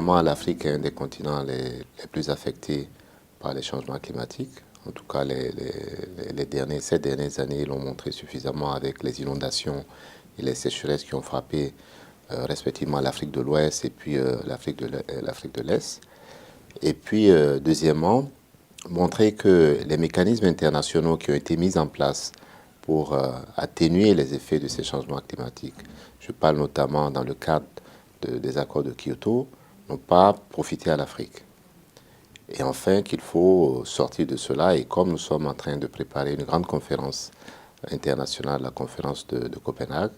premièrement, l'Afrique est un des continents les plus affectés par les changements climatiques. En tout cas, ces dernières années l'ont montré suffisamment avec les inondations et les sécheresses qui ont frappé respectivement l'Afrique de l'Ouest et puis l'Afrique de l'Est. Et puis, deuxièmement, montrer que les mécanismes internationaux qui ont été mis en place pour atténuer les effets de ces changements climatiques, je parle notamment dans le cadre des accords de Kyoto, n'ont pas profité à l'Afrique. Et enfin, qu'il faut sortir de cela, et comme nous sommes en train de préparer une grande conférence internationale, la conférence de Copenhague,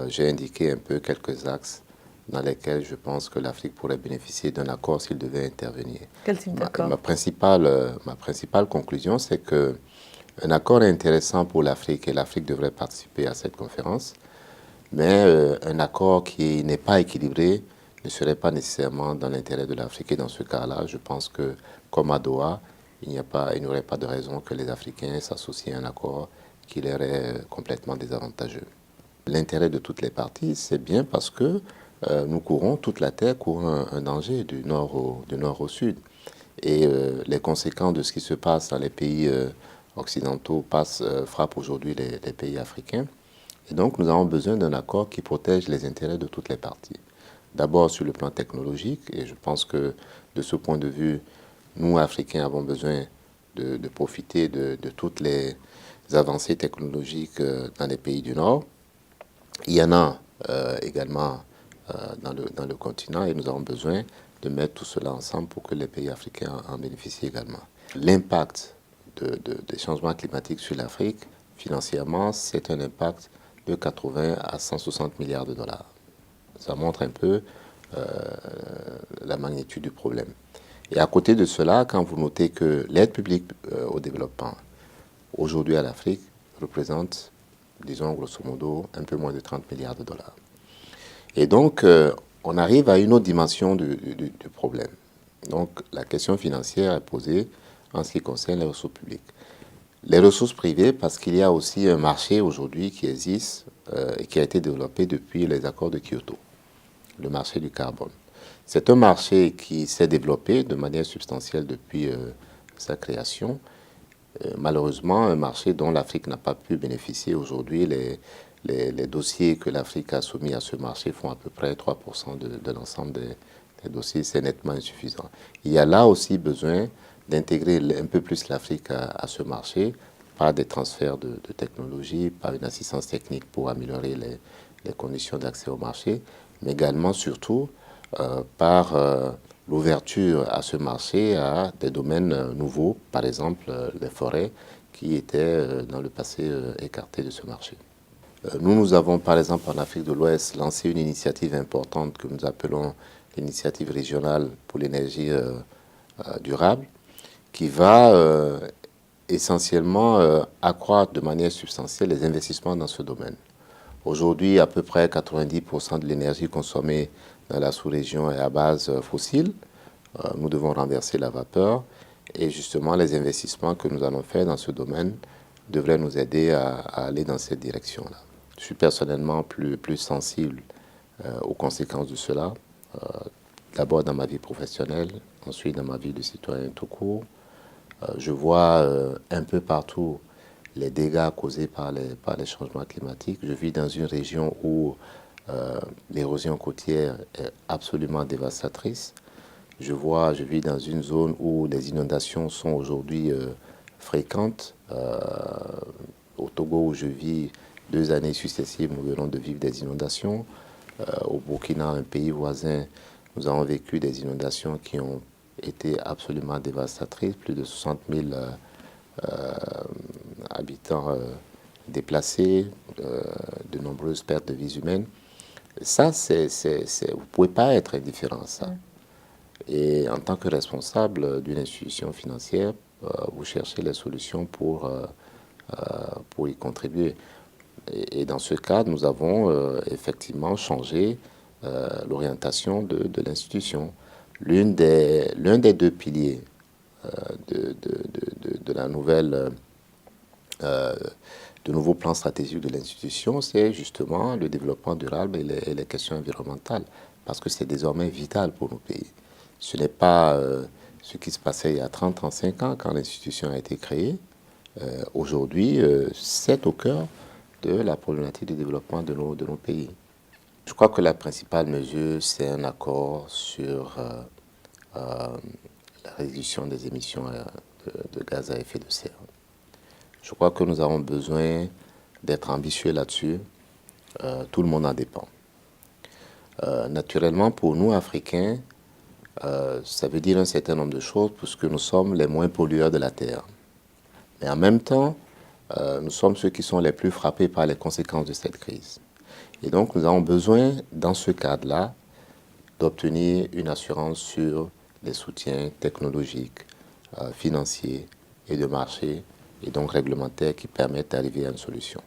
j'ai indiqué un peu quelques axes dans lesquels je pense que l'Afrique pourrait bénéficier d'un accord s'il devait intervenir. Quel type d'accord? Ma principale conclusion, c'est qu'un accord est intéressant pour l'Afrique et l'Afrique devrait participer à cette conférence, mais un accord qui n'est pas équilibré ne serait pas nécessairement dans l'intérêt de l'Afrique. Et dans ce cas-là, je pense que, comme à Doha, il n'y aurait pas de raison que les Africains s'associent à un accord qui leur est complètement désavantageux. L'intérêt de toutes les parties, c'est bien parce que toute la Terre court un danger du nord au sud. Et les conséquences de ce qui se passe dans les pays occidentaux frappent aujourd'hui les pays africains. Et donc, nous avons besoin d'un accord qui protège les intérêts de toutes les parties. D'abord sur le plan technologique, et je pense que de ce point de vue, nous, Africains, avons besoin de profiter de toutes les avancées technologiques dans les pays du Nord. Il y en a également dans le continent et nous avons besoin de mettre tout cela ensemble pour que les pays africains en bénéficient également. L'impact des changements climatiques sur l'Afrique, financièrement, c'est un impact de 80 à 160 milliards de dollars. Ça montre un peu la magnitude du problème. Et à côté de cela, quand vous notez que l'aide publique au développement, aujourd'hui à l'Afrique, représente, disons grosso modo, un peu moins de 30 milliards de dollars. Et donc, on arrive à une autre dimension du problème. Donc, la question financière est posée en ce qui concerne les ressources publiques. Les ressources privées, parce qu'il y a aussi un marché aujourd'hui qui existe et qui a été développé depuis les accords de Kyoto, le marché du carbone. C'est un marché qui s'est développé de manière substantielle depuis sa création. Malheureusement, un marché dont l'Afrique n'a pas pu bénéficier aujourd'hui. Les dossiers que l'Afrique a soumis à ce marché font à peu près 3% de l'ensemble des dossiers. C'est nettement insuffisant. Il y a là aussi besoin d'intégrer un peu plus l'Afrique à ce marché par des transferts de technologie, par une assistance technique pour améliorer les conditions d'accès au marché, mais également, surtout, par l'ouverture à ce marché à des domaines nouveaux, par exemple les forêts, qui étaient dans le passé écartés de ce marché. Nous avons par exemple en Afrique de l'Ouest lancé une initiative importante que nous appelons l'initiative régionale pour l'énergie durable, qui va essentiellement accroître de manière substantielle les investissements dans ce domaine. Aujourd'hui, à peu près 90% de l'énergie consommée dans la sous-région est à base fossile. Nous devons renverser la vapeur et justement les investissements que nous allons faire dans ce domaine devraient nous aider à aller dans cette direction-là. Je suis personnellement plus sensible aux conséquences de cela, d'abord dans ma vie professionnelle, ensuite dans ma vie de citoyen tout court. Je vois un peu partout les dégâts causés par les changements climatiques. Je vis dans une région où l'érosion côtière est absolument dévastatrice. Je vis dans une zone où les inondations sont aujourd'hui fréquentes. Au Togo où je vis, 2 années successives, nous venons de vivre des inondations. Au Burkina, un pays voisin, nous avons vécu des inondations qui ont été absolument dévastatrices. Plus de 60 000 habitants déplacés, de nombreuses pertes de vies humaines. Ça, vous ne pouvez pas être indifférent à ça. Et en tant que responsable d'une institution financière, vous cherchez les solutions pour y contribuer. Et dans ce cadre, nous avons effectivement changé l'orientation de l'institution. L'un des 2 piliers de la nouvelle de nouveau plan stratégique de l'institution, c'est justement le développement durable et les questions environnementales. parce que c'est désormais vital pour nos pays. Ce n'est pas ce qui se passait il y a 30, 35 ans quand l'institution a été créée. Aujourd'hui, c'est au cœur de la problématique du développement de nos pays. Je crois que la principale mesure, c'est un accord sur la réduction des émissions de gaz à effet de serre. Je crois que nous avons besoin d'être ambitieux là-dessus. Tout le monde en dépend. Naturellement, pour nous, Africains, ça veut dire un certain nombre de choses puisque nous sommes les moins pollueurs de la Terre. Mais en même temps, nous sommes ceux qui sont les plus frappés par les conséquences de cette crise. Et donc, nous avons besoin, dans ce cadre-là, d'obtenir une assurance sur les soutiens technologiques, financiers et de marché, et donc réglementaires qui permettent d'arriver à une solution.